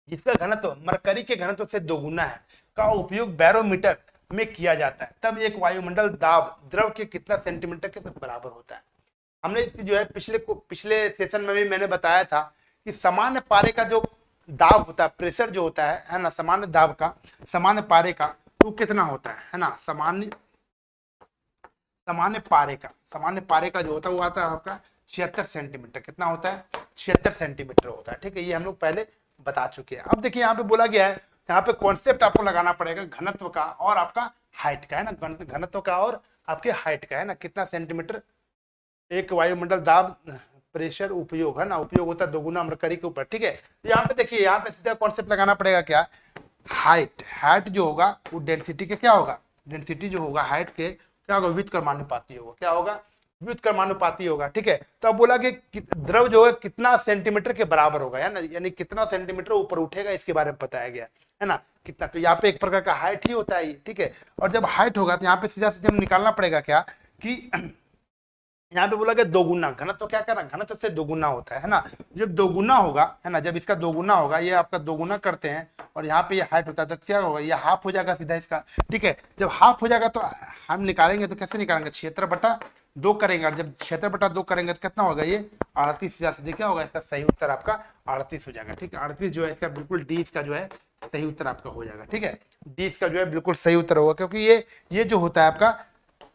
जिसका घनत्व मरकरी के घनत्व से दोगुना है का उपयोग बैरोमीटर में किया जाता है, तब एक वायुमंडल दाब द्रव के कितना सेंटीमीटर के बराबर होता है। हमने इसकी जो है पिछले सेशन में भी मैंने बताया था कि सामान्य पारे का जो दाब होता है, प्रेशर जो होता है ना, सामान्य दाब का, सामान्य पारे का वो कितना होता है ना, सामान्य पारे का जो होता है वो आता है आपका 76 सेंटीमीटर। कितना होता है, 76 सेंटीमीटर होता है। ठीक है, ये हम लोग पहले बता चुके हैं। अब देखिए यहाँ पे बोला गया है, यहाँ पे कॉन्सेप्ट आपको लगाना पड़ेगा घनत्व का और आपका हाइट का है ना, घनत्व का और आपके हाइट का है ना, कितना सेंटीमीटर एक वायुमंडल दाब प्रेशर उपयोग है ना, उपयोग होता है दोगुना मरकरी के ऊपर। ठीक है, तो यहाँ पे देखिए, यहाँ पे सीधा कॉन्सेप्ट लगाना पड़ेगा क्या, हाइट जो होगा वो डेंसिटी के क्या होगा, डेंसिटी जो होगा हाइट के क्या होगा, व्युत्क्रमानुपाती होगा। क्या होगा, व्युत्क्रमानुपाती होगा। ठीक है, तो अब बोला कि द्रव जो है कितना सेंटीमीटर के बराबर होगा है ना, यानी कितना सेंटीमीटर ऊपर उठेगा, इसके बारे में बताया गया है ना, कितना। तो यहाँ पे एक प्रकार का हाइट ही होता है ये। ठीक है, और जब हाइट होगा तो यहाँ पे सीधा सीधा निकालना पड़ेगा क्या कि यहाँ पे बोला गया दोगुना घनत्व, तो क्या करना, घनत्व से दोगुना होता है ना। जब दोगुना होगा है ना, जब इसका दोगुना होगा, ये आपका दोगुना करते हैं और यहाँ पे ये हाइट होता है तो क्या होगा, ये हाफ हो जाएगा सीधा इसका। ठीक है, जब हाफ हो जाएगा तो हम निकालेंगे तो कैसे निकालेंगे, क्षेत्र बटा 2 करेंगे, और जब क्षेत्र बटा 2 करेंगे तो कितना होगा, ये 38 सीधे क्या होगा, इसका सही उत्तर आपका 38 हो जाएगा। ठीक है, 38 जो है इसका बिल्कुल डी इसका जो है सही उत्तर आपका हो जाएगा। ठीक है, डी इसका जो है बिल्कुल सही उत्तर होगा, क्योंकि ये जो होता है आपका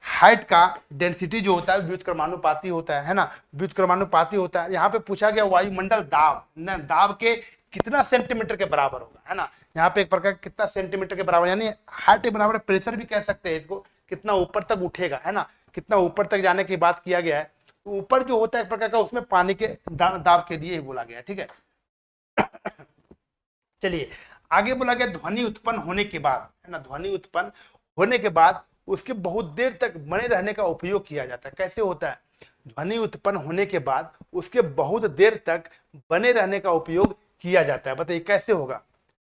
हाइट का डेंसिटी जो होता है व्युत्क्रमानुपाती होता है ना, व्युत्क्रमानुपाती होता है। यहाँ पे पूछा गया वायुमंडल दाब ना, दाब के कितना सेंटीमीटर के बराबर होगा है ना। यहाँ पे एक प्रकार कितना सेंटीमीटर के बराबर, यानी हाइट के बराबर प्रेशर भी कह सकते हैं इसको, कितना ऊपर तक उठेगा है ना, कितना ऊपर तक जाने की बात किया गया है। तो ऊपर जो होता है एक प्रकार का उसमें पानी के दाब के लिए ही बोला गया। ठीक है, चलिए आगे बोला गया ध्वनि उत्पन्न होने के बाद है ना, ध्वनि उत्पन्न होने के बाद उसके बहुत देर तक बने रहने का उपयोग किया जाता है। कैसे होता है, ध्वनि उत्पन्न होने के बाद उसके बहुत देर तक बने रहने का उपयोग किया जाता है। बताइए कैसे होगा,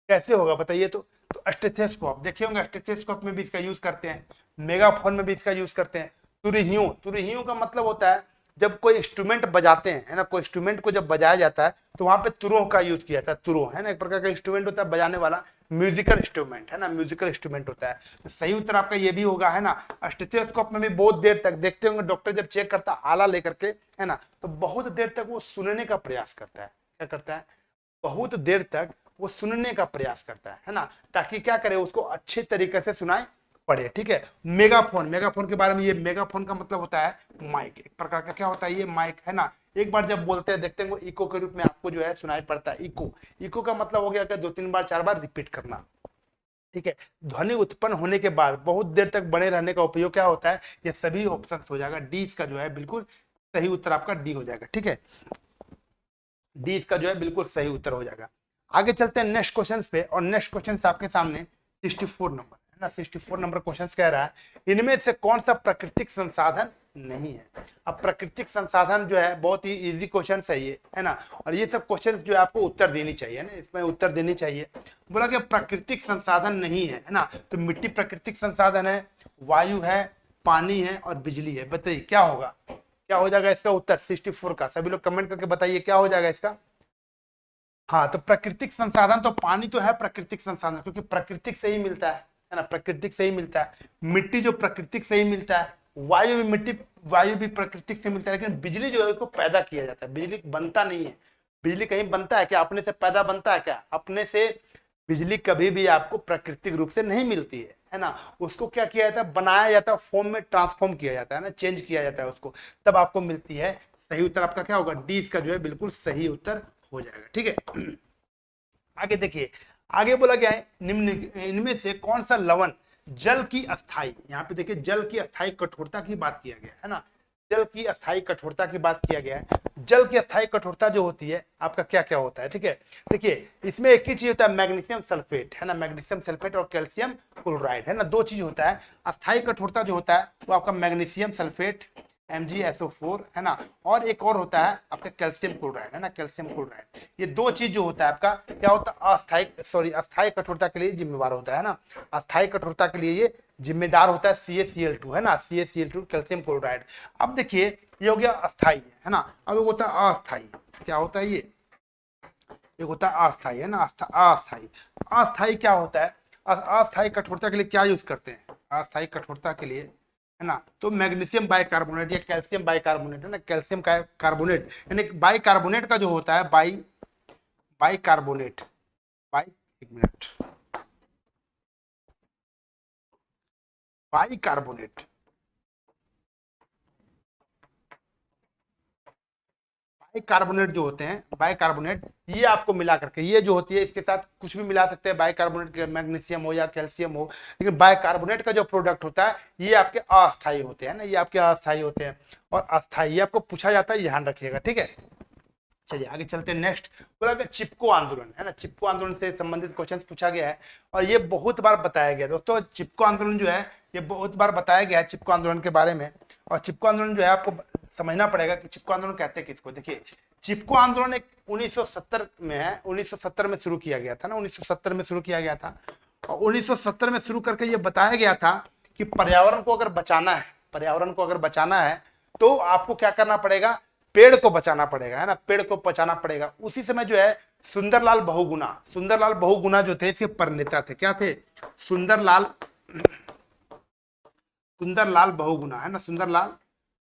कैसे होगा बताइए। तो स्टेथोस्कोप देखिए होंगे, स्टेथोस्कोप में भी इसका यूज करते हैं, मेगाफोन में भी इसका यूज करते हैं। तुरहियों, तुरहियों का मतलब होता है जब कोई इंस्ट्रूमेंट बजाते हैं, है ना, कोई इंस्ट्रूमेंट को जब बजाया जाता है तो वहां पे तुरों का यूज किया जाता है। तुरों, है ना, एक प्रकार का इंस्ट्रूमेंट होता है बजाने वाला, म्यूजिकल इंस्ट्रूमेंट, है ना, म्यूजिकल इंस्ट्रूमेंट होता है। तो सही उत्तर आपका ये भी होगा, है ना। स्टेथोस्कोप में भी बहुत देर तक देखते होंगे डॉक्टर जब चेक करता है आला लेकर के, है ना, तो बहुत देर तक वो सुनने का प्रयास करता है। क्या करता है? बहुत देर तक वो सुनने का प्रयास करता है ना, ताकि क्या करे, उसको अच्छे तरीके से सुनाई पड़े। ठीक है। मेगाफोन, मेगाफोन के बारे में, ये मेगाफोन का मतलब होता है माइक, एक प्रकार का क्या होता है ये माइक, है ना। एक बार जब बोलते हैं देखते हैं इको के रूप में आपको जो है सुनाई पड़ता है। इको, इको का मतलब हो गया कि 2-3 बार 4 बार रिपीट करना। ठीक है। ध्वनि उत्पन्न होने के बाद बहुत देर तक बने रहने का उपयोग क्या होता है, ये सभी ऑप्शन हो जाएगा। डी इसका जो है बिल्कुल सही उत्तर आपका डी हो जाएगा। ठीक है, डी इसका जो है बिल्कुल सही उत्तर हो जाएगा। आगे चलते हैं नेक्स्ट क्वेश्चन पे, और नेक्स्ट क्वेश्चन आपके सामने 64 नंबर, है ना, 64 नंबर क्वेश्चन कह रहा है इनमें से कौन सा प्राकृतिक संसाधन नहीं है। अब प्राकृतिक संसाधन जो है बहुत ही इजी क्वेश्चन है ये, है ना, और ये सब क्वेश्चन जो है आपको उत्तर देनी चाहिए ना, इसमें उत्तर देनी चाहिए। बोला कि प्राकृतिक संसाधन नहीं है ना, तो मिट्टी प्राकृतिक संसाधन है, वायु है, पानी है और बिजली है। बताइए क्या होगा, क्या हो जाएगा इसका उत्तर 64 का? सभी लोग कमेंट करके बताइए क्या हो जाएगा इसका। हाँ, तो प्राकृतिक संसाधन तो पानी तो है प्राकृतिक संसाधन, क्योंकि प्राकृतिक से ही मिलता है ना, प्राकृतिक से ही मिलता है। मिट्टी जो प्राकृतिक से ही मिलता है, वायु भी मिट्टी, वायु भी प्राकृतिक से मिलता है, लेकिन बिजली जो है उसको पैदा किया जाता है, बिजली बनता नहीं है। बिजली कहीं बनता है क्या? अपने से पैदा बनता है क्या? अपने से बिजली कभी भी आपको प्राकृतिक रूप से नहीं मिलती है ना। उसको क्या किया जाता है, बनाया जाता है, फॉर्म में ट्रांसफॉर्म किया जाता है ना, चेंज किया जाता है उसको, तब आपको मिलती है। सही उत्तर आपका क्या होगा? डी इसका जो है बिल्कुल सही उत्तर हो जाएगा। ठीक है। आगे देखिए, आगे बोला गया है निम्न इनमें से कौन सा लवण जल की अस्थाई, यहाँ पे देखिए जल की अस्थाई कठोरता की बात किया गया है ना, जल की अस्थाई कठोरता की बात किया गया है। जल की अस्थाई कठोरता जो होती है आपका क्या क्या होता है? ठीक है, देखिए इसमें एक ही चीज होता है, मैग्नीशियम सल्फेट, है ना, मैग्नीशियम सल्फेट और कैल्शियम क्लोराइड, है ना, दो चीज होता है। अस्थाई कठोरता जो होता है वो आपका मैग्नीशियम सल्फेट MgSO4, है ना, और एक और होता है आपका कैल्शियम क्लोराइड, है ना, कैल्शियम क्लोराइड। ये दो चीज जो होता है आपका क्या होता है, अस्थाई कठोरता के लिए जिम्मेवार होता है ना, अस्थाई कठोरता के लिए ये जिम्मेदार होता है CaCl2, है ना, CaCl2 कैल्शियम क्लोराइड। अब देखिए ये हो गया अस्थाई, है ना, अब एक होता है अस्थाई। क्या होता है ये? एक होता है अस्थाई, है ना, अस्थाई। अस्थाई क्या होता है? अस्थाई कठोरता के लिए क्या यूज करते हैं? अस्थाई कठोरता के लिए, है ना, तो मैग्नीशियम बाइकार्बोनेट या कैल्शियम बाइकार्बोनेट, है ना, कैल्शियम कार्बोनेट, यानी बाइकार्बोनेट का जो होता है बाइकार्बोनेट, एक मिनट, बाइकार्बोनेट, बाइकार्बोनेट जो होते हैं, बाइकार्बोनेट ये आपको मिला करके, ये जो होती है इसके साथ कुछ भी मिला सकते हैं बाइकार्बोनेट के, मैग्नीशियम हो या कैल्शियम हो, लेकिन बाइकार्बोनेट का जो प्रोडक्ट होता है ये आपके अस्थायी होते हैं ना, ये आपके अस्थायी होते हैं और अस्थायी, ये आपको पूछा जाता है, ध्यान रखिएगा। ठीक है, चलिए आगे चलते हैं। नेक्स्ट बोला गया चिपको आंदोलन, है ना, चिपको आंदोलन से संबंधित क्वेश्चन पूछा गया है और ये बहुत बार बताया गया दोस्तों। चिपको आंदोलन जो है ये बहुत बार बताया गया है चिपको आंदोलन के बारे में, और चिपको आंदोलन जो है आपको समझना पड़ेगा कि चिपको आंदोलन कहते हैं किसको। देखिए चिपको आंदोलन एक 1970 में है, 1970 में शुरू किया गया था ना, 1970 में शुरू किया गया था, और 1970 में शुरू करके ये बताया गया था कि पर्यावरण को अगर बचाना है, पर्यावरण को अगर बचाना है तो आपको क्या करना पड़ेगा, पेड़ को बचाना पड़ेगा, है ना, पेड़ को बचाना पड़ेगा। उसी समय जो है सुंदरलाल बहुगुणा जो थे इसके प्रणेता थे, क्या थे? सुंदरलाल बहुगुणा, है ना, सुंदरलाल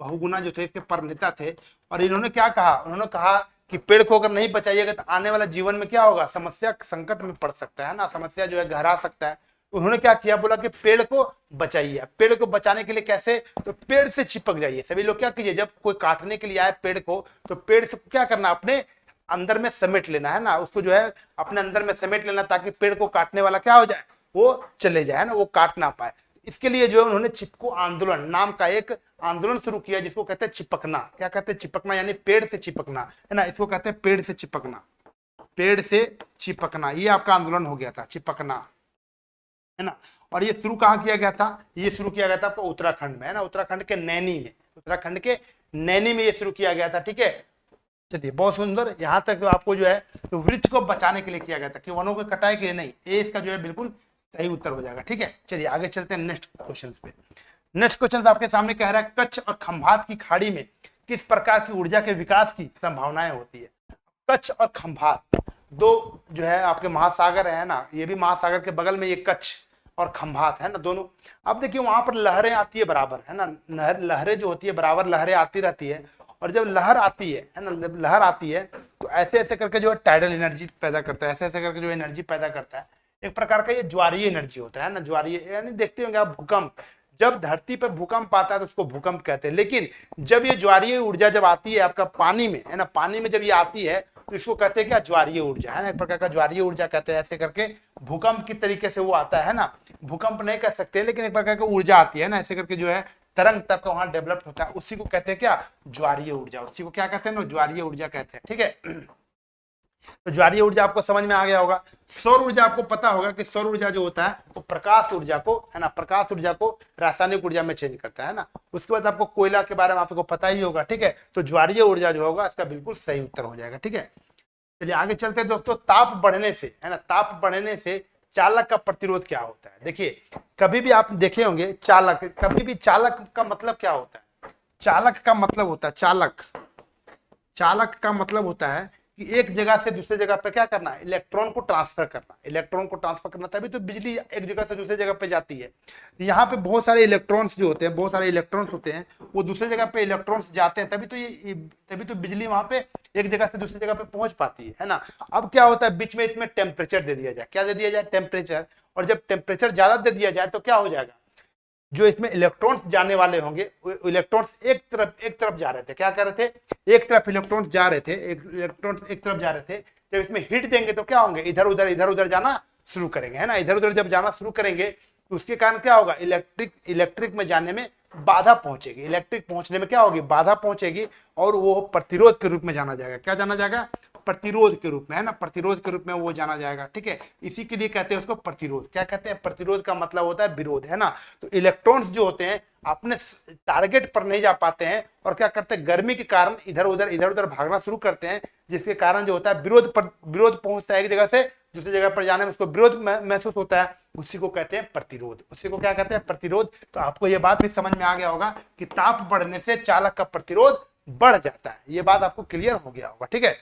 बहुगुणा जो थे इसके प्रणेता थे। और इन्होंने क्या कहा, उन्होंने कहा कि पेड़ को अगर नहीं बचाइएगा तो आने वाला जीवन में क्या होगा, समस्या संकट में पड़ सकता है ना, समस्या जो है गहरा सकता है। उन्होंने क्या किया, बोला कि पेड़ को बचाइए। पेड़ को बचाने के लिए कैसे, तो पेड़ से चिपक जाइए। सभी लोग क्या कीजिए, जब कोई काटने के लिए आए पेड़ को, तो पेड़ से क्या करना, अपने अंदर में समेट लेना, है ना, उसको जो है अपने अंदर में समेट लेना, ताकि पेड़ को काटने वाला क्या हो जाए, वो चले जाए ना, वो काट ना पाए। इसके लिए जो है उन्होंने चिपको आंदोलन नाम का एक आंदोलन शुरू किया, जिसको कहते हैं चिपकना। क्या कहते हैं? चिपकना, यानी पेड़ से चिपकना, है ना, इसको कहते हैं पेड़ से चिपकना, पेड़ से चिपकना। ये आपका आंदोलन हो गया था, चिपकना, है ना। और ये शुरू कहाँ किया गया था? ये शुरू किया गया था आपको उत्तराखंड में, है ना, उत्तराखंड के नैनी में, उत्तराखंड के नैनी में ये शुरू किया गया था। ठीक है, चलिए बहुत सुंदर। यहाँ तक आपको जो है तो वृक्ष को बचाने के लिए किया गया था, कि वनों की कटाई के लिए नहीं। ये इसका जो है बिल्कुल सही उत्तर हो जाएगा। ठीक है, चलिए आगे चलते हैं नेक्स्ट क्वेश्चन पे। नेक्स्ट क्वेश्चन आपके सामने कह रहा है कच्छ और खंभात की खाड़ी में किस प्रकार की ऊर्जा के विकास की संभावनाएं होती है। कच्छ और खंभात दो जो है आपके महासागर है ना, ये भी महासागर के बगल में ये कच्छ और खंभात है ना दोनों। अब देखिए वहां पर लहरें आती है बराबर है ना, लहरें जो होती है बराबर लहरें आती रहती है, और जब लहर आती है ना, जब लहर आती है तो ऐसे ऐसे करके जो है टाइडल एनर्जी पैदा करता है, ऐसे ऐसे करके जो एनर्जी पैदा करता है। एक प्रकार का ये ज्वारीय एनर्जी होता है ना, ज्वारीय यानी देखते होंगे आप भूकंप, जब धरती पर भूकंप आता है तो उसको भूकंप कहते हैं। लेकिन जब ये ज्वारीय ऊर्जा जब आती है आपका पानी में है ना, पानी में जब ये आती है तो इसको कहते हैं क्या, ज्वारीय ऊर्जा है ना, एक प्रकार का ज्वारीय ऊर्जा कहते हैं। ऐसे करके भूकंप की तरीके से वो आता है ना, भूकंप नहीं कह सकते लेकिन एक प्रकार की ऊर्जा आती है ना, ऐसे करके जो है तरंग तक का वहां डेवलप होता है, उसी को कहते हैं क्या, ज्वारीय ऊर्जा। उसी को क्या कहते हैं ना, ज्वारीय ऊर्जा कहते हैं। ठीक है, तो ज्वारीय ऊर्जा आपको समझ में आ गया होगा। सौर ऊर्जा आपको पता होगा कि सौर ऊर्जा जो होता है वो प्रकाश ऊर्जा को है ना, प्रकाश ऊर्जा को रासायनिक ऊर्जा में चेंज करता है ना। उसके बाद आपको कोयला के बारे में आपको पता ही होगा। ठीक है, तो ज्वारीय ऊर्जा जो होगा इसका बिल्कुल सही उत्तर हो जाएगा। ठीक है, चलिए आगे चलते हैं दोस्तों। ताप बढ़ने से है ना, ताप बढ़ने से चालक का प्रतिरोध क्या होता है। देखिए कभी भी आप देखे होंगे चालक, कभी भी चालक का मतलब क्या होता है, चालक का मतलब होता है चालक, चालक का मतलब होता है कि एक जगह से दूसरे जगह पे क्या करना है, इलेक्ट्रॉन को ट्रांसफर करना, इलेक्ट्रॉन को ट्रांसफर करना, तभी तो बिजली एक जगह से दूसरे जगह पे जाती है। यहाँ पे बहुत सारे इलेक्ट्रॉन्स जो होते हैं, बहुत सारे इलेक्ट्रॉन्स होते हैं, वो दूसरे जगह पे इलेक्ट्रॉन्स जाते हैं, तभी तो बिजली वहां पे एक जगह से दूसरी जगह पे पहुंच पाती है ना। अब क्या होता है, बीच में इसमें टेम्परेचर दे दिया जाए, क्या दे दिया जाए, टेम्परेचर। और जब टेम्परेचर ज्यादा दे दिया जाए तो क्या हो जाएगा, जो इसमें इलेक्ट्रॉन्स जाने वाले होंगे, इलेक्ट्रॉन्स एक तरफ जा रहे थे, क्या कर रहे थे, एक तरफ इलेक्ट्रॉन्स जा रहे थे, इलेक्ट्रॉन्स एक तरफ जा रहे थे। जब इसमें हिट देंगे तो क्या होंगे, इधर उधर जाना शुरू करेंगे है ना, इधर उधर जब जाना शुरू करेंगे तो उसके कारण क्या होगा, इलेक्ट्रिक में जाने में बाधा पहुंचेगी, इलेक्ट्रिक पहुंचने में क्या होगी, बाधा पहुंचेगी, और वो प्रतिरोध के रूप में जाना जाएगा। क्या जाना जाएगा, प्रतिरोध के रूप में है ना, प्रतिरोध के रूप में वो जाना जाएगा। ठीक है, इसी के लिए कहते हैं उसको प्रतिरोध। क्या कहते हैं, प्रतिरोध का मतलब होता है विरोध है ना। तो इलेक्ट्रॉन्स जो होते हैं अपने टारगेट पर नहीं जा पाते हैं, और क्या करते हैं, गर्मी के कारण इधर उधर भागना शुरू करते हैं, जिसके कारण जो होता है विरोध पहुंचता है, एक जगह से दूसरी जगह पर जाने में उसको विरोध महसूस होता है, उसी को कहते हैं प्रतिरोध। उसी को क्या कहते हैं, प्रतिरोध। तो आपको यह बात भी समझ में आ गया होगा कि ताप बढ़ने से चालक का प्रतिरोध बढ़ जाता है, ये बात आपको क्लियर हो गया होगा। ठीक है,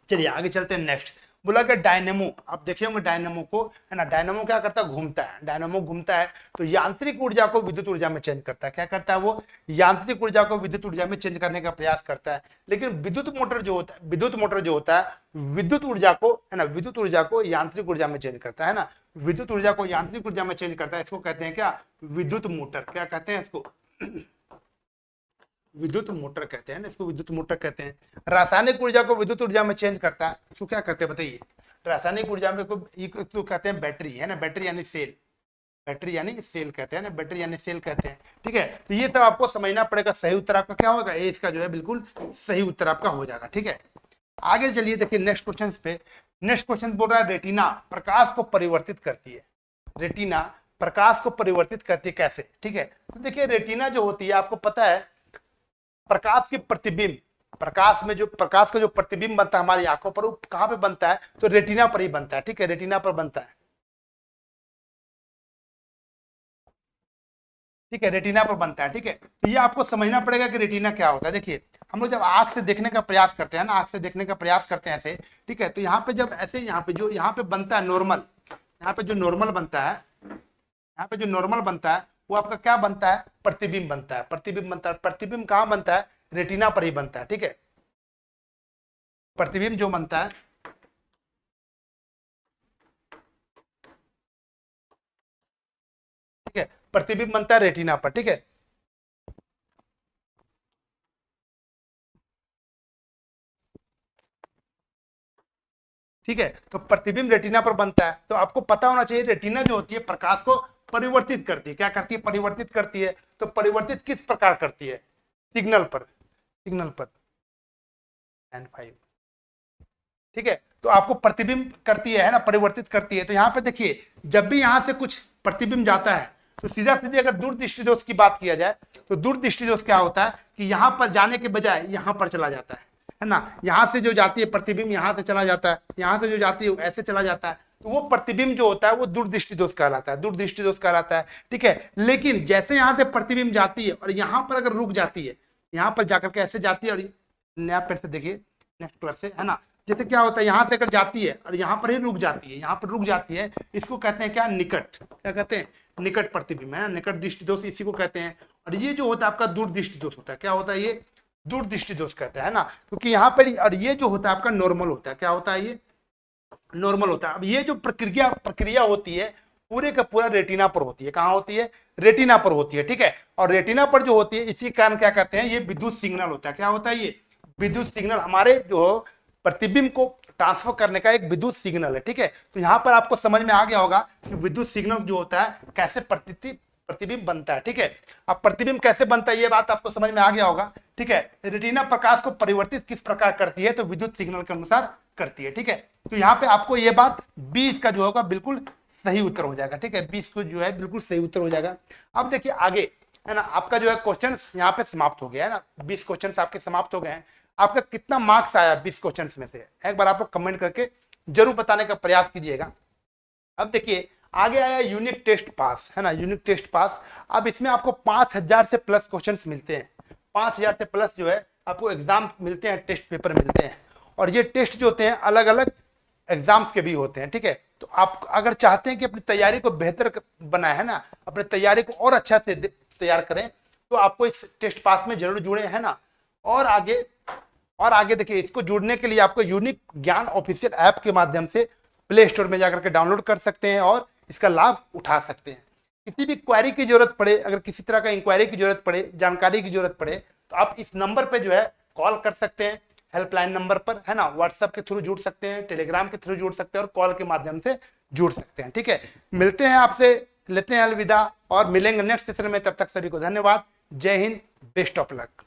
चलिए आगे चलते हैं। नेक्स्ट बोला कि डायनेमो, आप देखे होंगे डायनेमो को है ना, डायनेमो क्या करता है, घूमता है, डायनेमो घूमता है तो यांत्रिक ऊर्जा को विद्युत ऊर्जा में चेंज करता है। क्या करता है वो, यांत्रिक ऊर्जा को विद्युत ऊर्जा में चेंज करने का प्रयास करता है। लेकिन विद्युत मोटर जो होता है विद्युत ऊर्जा को है ना, विद्युत ऊर्जा को यांत्रिक ऊर्जा में चेंज करता है ना, विद्युत ऊर्जा को यांत्रिक ऊर्जा में चेंज करता है। इसको कहते हैं क्या, विद्युत मोटर। क्या कहते हैं इसको, विद्युत मोटर कहते हैं ना, इसको विद्युत मोटर कहते हैं। रासायनिक ऊर्जा को विद्युत ऊर्जा में चेंज करता है, इसको क्या करते हैं बताइए, रासायनिक ऊर्जा में इसको कहते हैं बैटरी है ना, बैटरी यानी सेल, बैटरी यानी सेल कहते हैं ना, बैटरी यानी सेल कहते हैं। ठीक है, तो ये सब आपको समझना पड़ेगा। सही उत्तर आपका क्या होगा, ए इसका जो है बिल्कुल सही उत्तर आपका हो जाएगा। ठीक है, आगे चलिए देखिए नेक्स्ट क्वेश्चन पे। नेक्स्ट क्वेश्चन बोल रहा है रेटिना प्रकाश को परिवर्तित करती है, रेटिना प्रकाश को परिवर्तित करती है कैसे। ठीक है, तो देखिए रेटिना जो होती है आपको पता है, प्रकाश की प्रतिबिंब, प्रकाश में जो प्रकाश का जो प्रतिबिंब बनता है हमारी आंखों पर, वो कहां पे बनता है, तो रेटिना पर ही बनता है। ठीक है, रेटिना पर बनता है। ठीक है, रेटिना पर बनता है। ठीक है, तो ये आपको समझना पड़ेगा कि रेटिना क्या होता है। देखिए हम लोग जब आंख से देखने का प्रयास करते हैं ना, आंख से देखने का प्रयास करते हैं ऐसे, ठीक है, तो यहाँ पे जब ऐसे यहाँ पे बनता है नॉर्मल, यहाँ पे जो नॉर्मल बनता है, यहाँ पे जो नॉर्मल बनता है वो आपका क्या बनता है, प्रतिबिंब बनता है, प्रतिबिंब बनता है। प्रतिबिंब कहाँ बनता है, रेटिना पर ही बनता है। ठीक है, प्रतिबिंब जो बनता है, ठीक है, प्रतिबिंब बनता है रेटिना पर। ठीक है, ठीक है, तो प्रतिबिंब रेटिना पर बनता है। तो आपको पता होना चाहिए रेटिना जो होती है प्रकाश को परिवर्तित करती है। क्या करती है, परिवर्तित करती है। तो परिवर्तित किस प्रकार करती है, सिग्नल पर, सिग्नल पर N5। ठीक है, तो आपको प्रतिबिंब करती है ना, परिवर्तित करती है। तो यहाँ पे देखिए जब भी यहाँ से कुछ प्रतिबिंब जाता है तो सीधा सीधे अगर दूरदृष्टि दोष की बात किया जाए तो दूरदृष्टि दोष क्या होता है कि यहाँ पर जाने के बजाय यहाँ पर चला जाता है ना। यहाँ से जो जाती है प्रतिबिंब यहाँ से चला जाता है, यहाँ से जो जाती है ऐसे चला जाता है। तो वो प्रतिबिंब जो होता है वो दूरदृष्टि दोष कहलाता है, दूरदृष्टि दोष कहलाता है। ठीक है, लेकिन जैसे यहां से प्रतिबिंब जाती है और यहां पर अगर रुक जाती है, यहां पर जाकर के ऐसे जाती है, और नया पेड़ से देखिए नेक्स्ट कलर से, है ना, जैसे क्या होता है यहां से अगर जाती है और यहां पर ही रुक जाती है, यहां पर रुक जाती है, इसको कहते हैं क्या, निकट, क्या कहते हैं, निकट प्रतिबिंब, है ना, निकट दृष्टि दोष इसी को कहते हैं। और ये जो होता है आपका दूरदृष्टि दोष होता है, क्या होता है, ये दूरदृष्टि दोष कहते हैं, है ना, क्योंकि यहाँ पर, और ये जो होता है आपका नॉर्मल होता है, क्या होता है, ये नॉर्मल होता है। अब ये जो प्रक्रिया होती है पूरे का पूरा रेटिना पर होती है, कहाँ होती है, रेटिना पर होती है। ठीक है, और रेटिना पर जो होती है इसी कारण क्या कहते हैं, ये विद्युत सिग्नल होता है, क्या होता है, ये विद्युत सिग्नल, हमारे जो प्रतिबिंब को ट्रांसफर करने का एक विद्युत सिग्नल है। ठीक है, तो यहाँ पर आपको समझ में आ गया होगा कि विद्युत सिग्नल जो होता है कैसे प्रतिबिंब बनता है। ठीक है, अब प्रतिबिंब कैसे बनता है ये बात आपको समझ में आ गया होगा। ठीक है, रेटिना प्रकाश को परिवर्तित किस प्रकार करती है, तो विद्युत सिग्नल के अनुसार करती है। ठीक है, तो यहाँ पे आपको ये बात 20 का जो होगा बिल्कुल सही उत्तर हो जाएगा। ठीक है, 20 को जो है बिल्कुल सही उत्तर हो जाएगा। अब देखिए आगे, है ना, आपका जो है क्वेश्चन यहाँ पे समाप्त हो गया है ना, 20 क्वेश्चन आपके समाप्त हो गए हैं। आपका कितना मार्क्स आया 20 क्वेश्चन में से, एक बार आप लोग कमेंट करके जरूर बताने का प्रयास कीजिएगा। अब देखिए आगे आया यूनिट टेस्ट पास, है ना, यूनिट टेस्ट पास। अब इसमें आपको 5000 से प्लस क्वेश्चंस मिलते हैं, 5000 से प्लस जो है आपको एग्जाम मिलते हैं, टेस्ट पेपर मिलते हैं। और ये टेस्ट जो होते हैं अलग अलग एग्जाम्स के भी होते हैं। ठीक है, तो आप अगर चाहते हैं कि अपनी तैयारी को बेहतर बनाए, है ना, अपनी तैयारी को और अच्छा से तैयार करें, तो आपको इस टेस्ट पास में जरूर जुड़े, है ना। और आगे देखिए, इसको जुड़ने के लिए आपको यूनिक ज्ञान ऑफिशियल ऐप के माध्यम से प्ले स्टोर में जाकर के डाउनलोड कर सकते हैं और इसका लाभ उठा सकते हैं। किसी भी क्वेरी की जरूरत पड़े, अगर किसी तरह का इंक्वायरी की जरूरत पड़े, जानकारी की जरूरत पड़े, तो आप इस नंबर पे जो है कॉल कर सकते हैं, हेल्पलाइन नंबर पर, है ना। व्हाट्सएप के थ्रू जुड़ सकते हैं, टेलीग्राम के थ्रू जुड़ सकते हैं और कॉल के माध्यम से जुड़ सकते हैं। ठीक है, मिलते हैं आपसे, लेते हैं अलविदा और मिलेंगे नेक्स्ट सेशन में। तब तक सभी को धन्यवाद, जय हिंद, बेस्ट ऑफ लक।